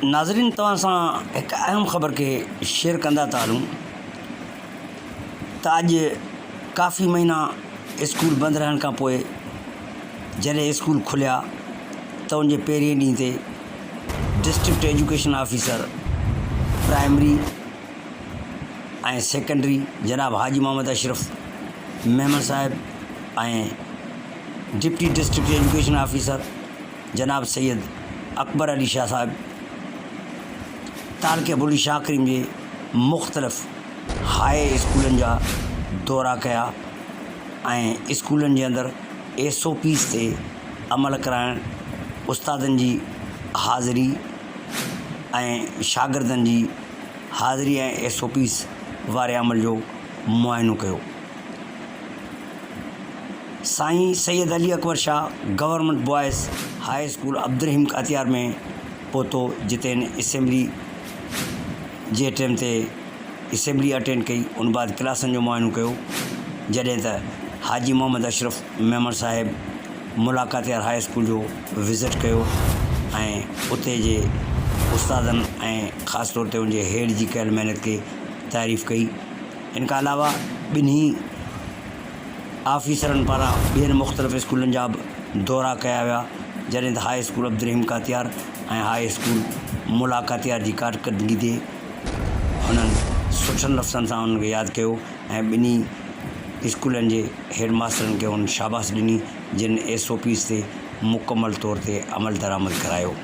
नाज़रीन तव्हां सां हिकु अहम ख़बर खे शेयर कंदा था हलूं त अॼु काफ़ी महीना स्कूल बंदि रहण खां पोइ जॾहिं स्कूल खुलिया त उनजे पहिरिएं ॾींहं ते डिस्ट्रिक्ट एजुकेशन ऑफिसर प्राइमरी ऐं सेकेंडरी जनाब हाजी मोहम्मद अशरफ मेमन साहिब ऐं डिप्टी डिस्ट्रिक्ट एजुकेशन ऑफिसर जनाब सैयद अकबर अली शाह साहिब तारक अबुल शाह करीम जे मुख़्तलिफ़ हाई स्कूलनि जा दौरा कया ऐं स्कूलनि जे अंदरि SOPs ते अमल कराइण, उस्तादनि जी हाज़िरी ऐं शागिर्दनि जी हाज़िरी ऐं SOPs वारे अमल जो मुआइनो कयो। Sain Syed Ali Akbar Shah government boys high school Abdul Katiyar में पहुतो, जिते असेंबली जे टाइम ते असेंबली अटेंड कई, उन बाद क्लासनि जो मुआइनो कयो। जॾहिं त हाजी मोहम्मद अशरफ मेमन साहिब मुलाकातियार हाई स्कूल जो विज़िट कयो ऐं उते जे उस्तादनि ऐं ख़ासि तौर ते उनजे हेड जी कयल महिनत खे तारीफ़ कई। इन खां अलावा ॿिन्ही ऑफिसरनि पारां ॿियनि मुख़्तलिफ़ स्कूलनि जा बि दौरा कया विया, जॾहिं त हाई स्कूल अब्दुल कातियार ऐं हाई स्कूल मुलाकातियार जी कारकर्दगी ते हुननि सुठनि लफ़्ज़नि सां उनखे यादि कयो ऐं ॿिन्ही स्कूलनि जे हेड मास्टरनि खे हुन शाबाश ॾिनी जिन SOPs ते मुकमल तौर ते अमल दरामद करायो।